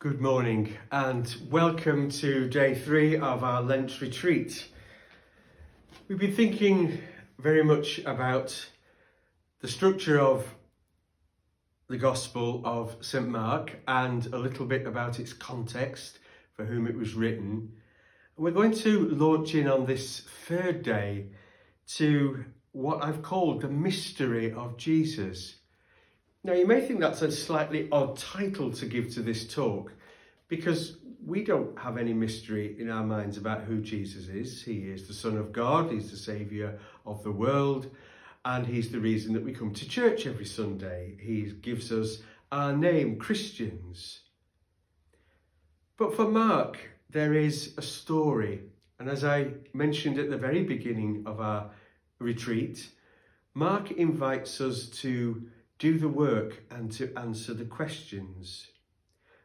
Good morning and welcome to day 3 of our Lent retreat. We've been thinking very much about the structure of the Gospel of St. Mark and a little bit about its context, for whom it was written. We're going to launch in on this third day to what I've called the mystery of Jesus. Now, you may think that's a slightly odd title to give to this talk, because we don't have any mystery in our minds about who Jesus is. He is the Son of God, he's the Saviour of the world, and he's the reason that we come to church every Sunday. He gives us our name, Christians. But for Mark, there is a story, and as I mentioned at the very beginning of our retreat, Mark invites us to do the work and to answer the questions.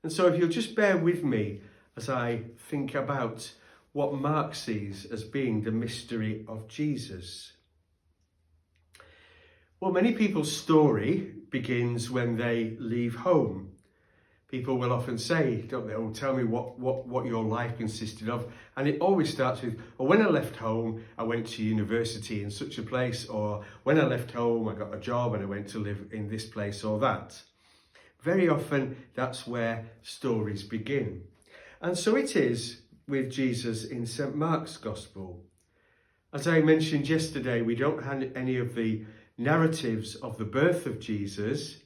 And so if you'll just bear with me as I think about what Mark sees as being the mystery of Jesus. Well, many people's story begins when they leave home. People will often say, don't they, oh, tell me what your life consisted of. And it always starts with, well, when I left home, I went to university in such a place, or when I left home, I got a job and I went to live in this place or that. Very often, that's where stories begin. And so it is with Jesus in St. Mark's Gospel. As I mentioned yesterday, we don't have any of the narratives of the birth of Jesus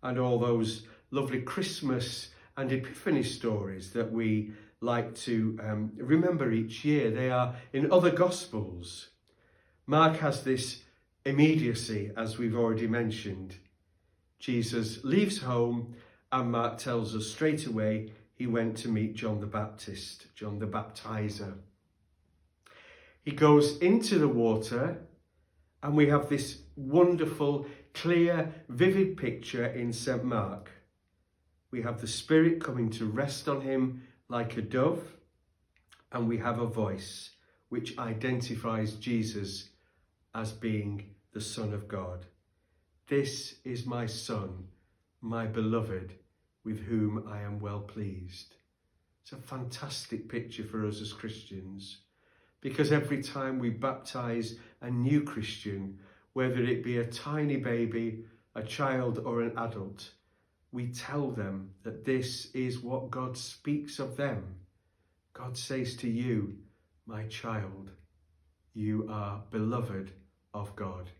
and all those lovely Christmas and Epiphany stories that we like to remember each year. They are in other Gospels. Mark has this immediacy, as we've already mentioned. Jesus leaves home, and Mark tells us straight away he went to meet John the Baptist, John the Baptizer. He goes into the water, and we have this wonderful, clear, vivid picture in St. Mark. We have the Spirit coming to rest on him like a dove, and we have a voice which identifies Jesus as being the Son of God. This is my Son, my beloved, with whom I am well pleased. It's a fantastic picture for us as Christians, because every time we baptize a new Christian, whether it be a tiny baby, a child or an adult, we tell them that this is what God speaks of them. God says to you, my child, you are beloved of God,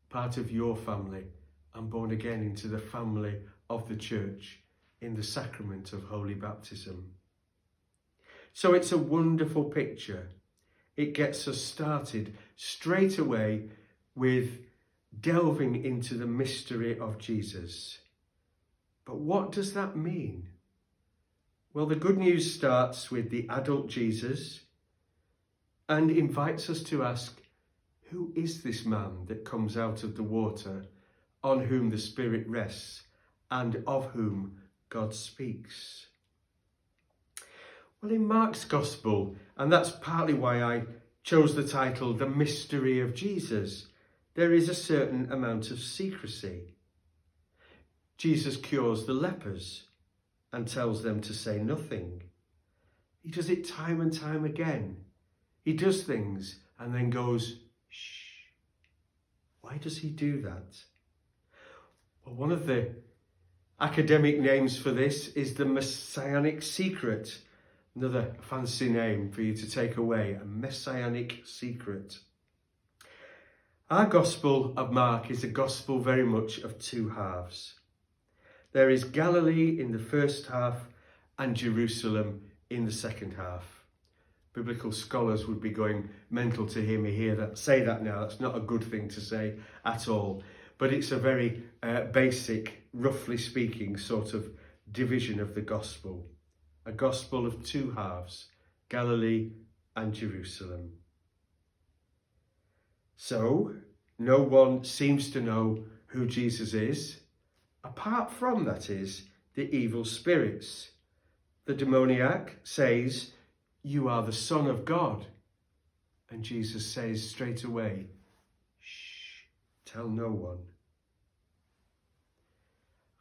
part of your family, and born again into the family of the church in the sacrament of holy baptism. So it's a wonderful picture. It gets us started straight away with delving into the mystery of Jesus. But what does that mean? Well, the good news starts with the adult Jesus and invites us to ask, who is this man that comes out of the water, on whom the Spirit rests, and of whom God speaks? Well, in Mark's Gospel, and that's partly why I chose the title, The Mystery of Jesus, there is a certain amount of secrecy. Jesus cures the lepers and tells them to say nothing. He does it time and time again. He does things and then goes, shh. Why does he do that? Well, one of the academic names for this is the Messianic secret. Another fancy name for you to take away, a Messianic secret. Our Gospel of Mark is a gospel very much of two halves. There is Galilee in the first half and Jerusalem in the second half. Biblical scholars would be going mental to hear me say that now. That's not a good thing to say at all. But it's a very basic, roughly speaking, sort of division of the gospel. A gospel of two halves, Galilee and Jerusalem. So, no one seems to know who Jesus is, apart from, that is, the evil spirits. The demoniac says, you are the Son of God. And Jesus says straight away, shh, tell no one.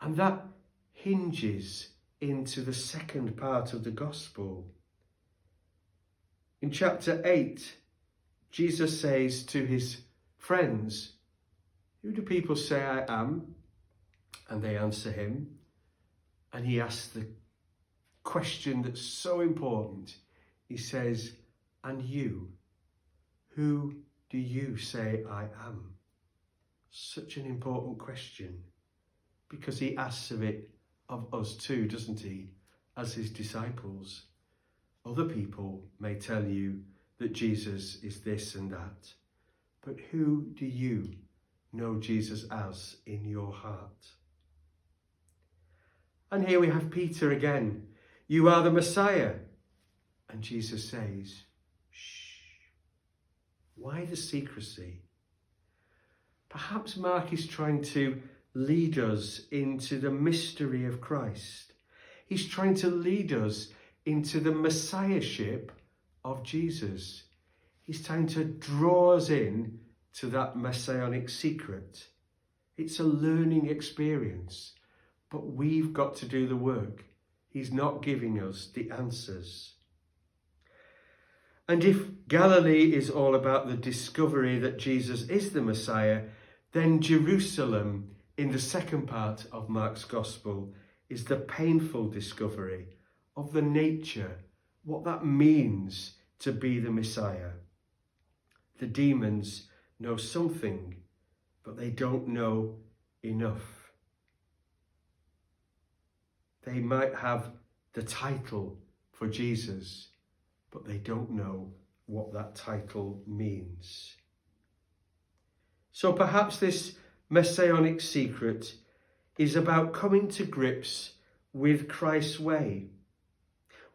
And that hinges into the second part of the gospel. In chapter 8, Jesus says to his friends, "Who do people say I am?" And they answer him. And he asks the question that's so important. He says, "And you, who do you say I am?" Such an important question, because he asks of it of us too, doesn't he, as his disciples. Other people may tell you that Jesus is this and that, but who do you know Jesus as in your heart? And here we have Peter again. "You are the Messiah." And Jesus says, "Shh." Why the secrecy? Perhaps Mark is trying to lead us into the mystery of Christ. He's trying to lead us into the messiahship of Jesus. He's trying to draw us in to that messianic secret. It's a learning experience, but we've got to do the work. He's not giving us the answers. And if Galilee is all about the discovery that Jesus is the Messiah, then Jerusalem, in the second part of Mark's Gospel, is the painful discovery of the nature, what that means to be the Messiah. The demons know something, but they don't know enough. They might have the title for Jesus, but they don't know what that title means. So perhaps this messianic secret is about coming to grips with Christ's way.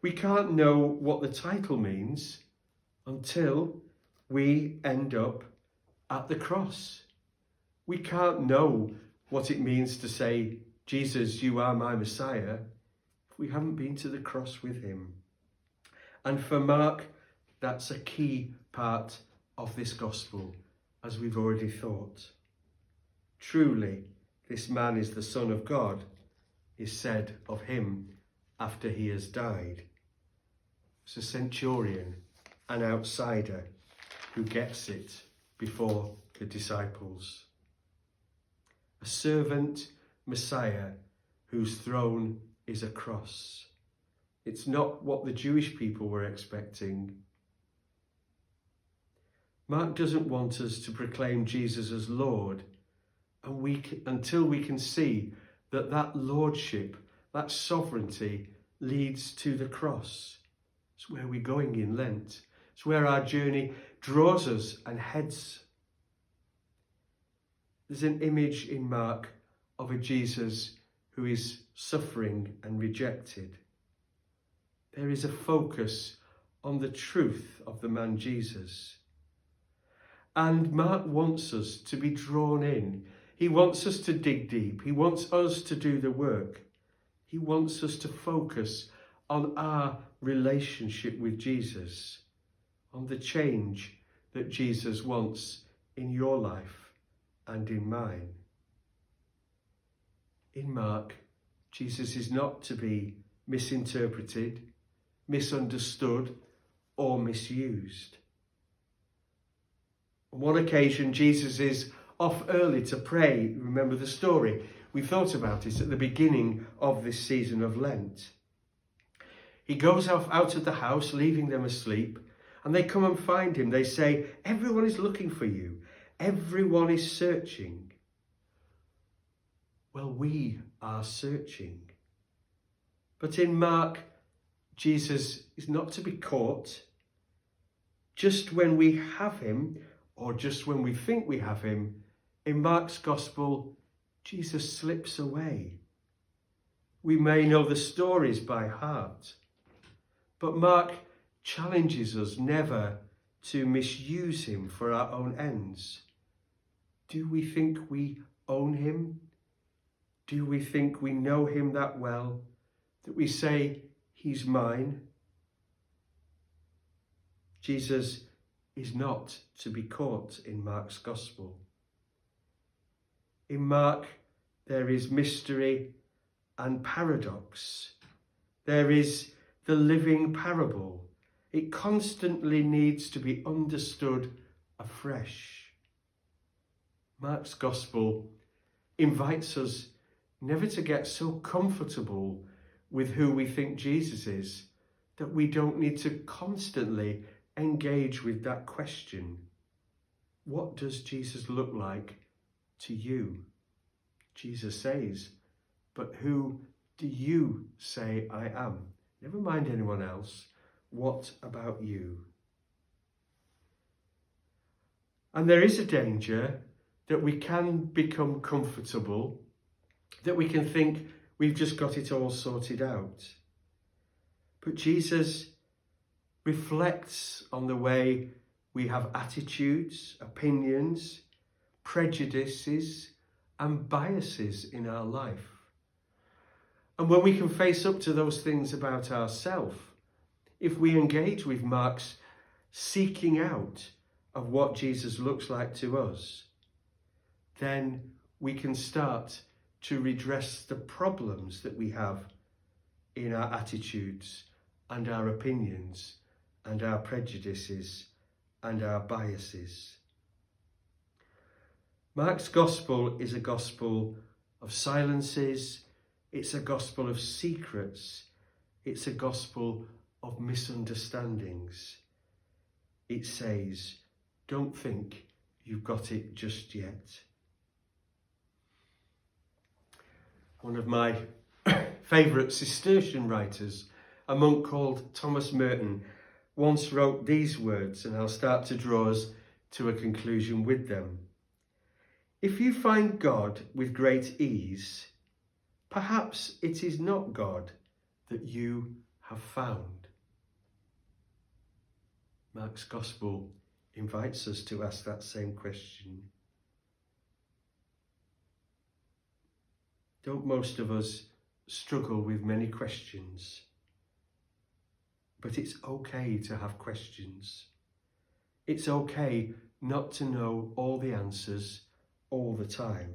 We can't know what the title means until we end up at the cross. We can't know what it means to say, "Jesus, you are my Messiah," if we haven't been to the cross with him. And for Mark, that's a key part of this gospel, as we've already thought. Truly, this man is the Son of God, is said of him after he has died. It's a centurion, an outsider, who gets it before the disciples. A servant Messiah whose throne is a cross. It's not what the Jewish people were expecting. Mark doesn't want us to proclaim Jesus as Lord until we can see that lordship, that sovereignty leads to the cross. It's where we're going in Lent. It's where our journey draws us and heads. There's an image in Mark of a Jesus who is suffering and rejected. There is a focus on the truth of the man Jesus. And Mark wants us to be drawn in. He wants us to dig deep. He wants us to do the work. He wants us to focus on our relationship with Jesus, on the change that Jesus wants in your life and in mine. In Mark, Jesus is not to be misinterpreted, misunderstood, or misused. On one occasion, Jesus is off early to pray. Remember the story? We thought about it at the beginning of this season of Lent. He goes off out of the house, leaving them asleep, and they come and find him. They say, "Everyone is looking for you. Everyone is searching." Well, we are searching. But in Mark, Jesus is not to be caught. Just when we have him, or just when we think we have him, in Mark's Gospel, Jesus slips away. We may know the stories by heart, but Mark challenges us never to misuse him for our own ends. Do we think we own him? Do we think we know him that well that we say, "He's mine"? Jesus is not to be caught in Mark's Gospel. In Mark, there is mystery and paradox. There is the living parable. It constantly needs to be understood afresh. Mark's Gospel invites us never to get so comfortable with who we think Jesus is that we don't need to constantly engage with that question. What does Jesus look like to you? Jesus says, but who do you say I am? Never mind anyone else. What about you? And there is a danger that we can become comfortable, that we can think we've just got it all sorted out. But Jesus reflects on the way we have attitudes, opinions, prejudices, and biases in our life. And when we can face up to those things about ourselves, if we engage with Mark's seeking out of what Jesus looks like to us, then we can start to redress the problems that we have in our attitudes and our opinions and our prejudices and our biases. Mark's gospel is a gospel of silences, it's a gospel of secrets, it's a gospel of misunderstandings. It says, don't think you've got it just yet. One of my favourite Cistercian writers, a monk called Thomas Merton, once wrote these words, and I'll start to draw us to a conclusion with them. If you find God with great ease, perhaps it is not God that you have found. Mark's Gospel invites us to ask that same question. Don't most of us struggle with many questions? But it's okay to have questions. It's okay not to know all the answers all the time.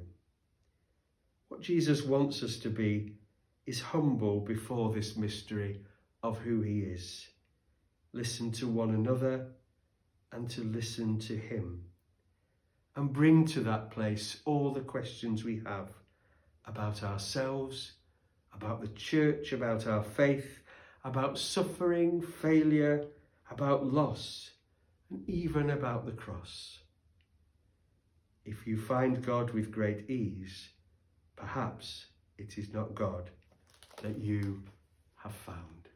What Jesus wants us to be is humble before this mystery of who he is. Listen to one another and to listen to him. And bring to that place all the questions we have about ourselves, about the church, about our faith, about suffering, failure, about loss, and even about the cross. If you find God with great ease, perhaps it is not God that you have found.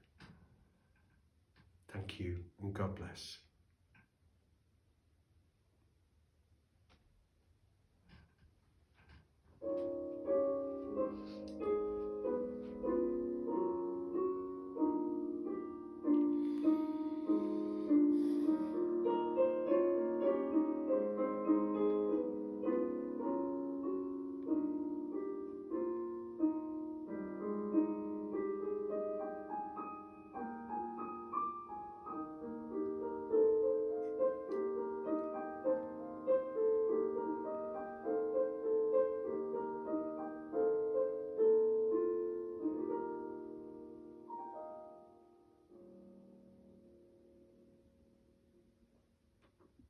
Thank you, and God bless.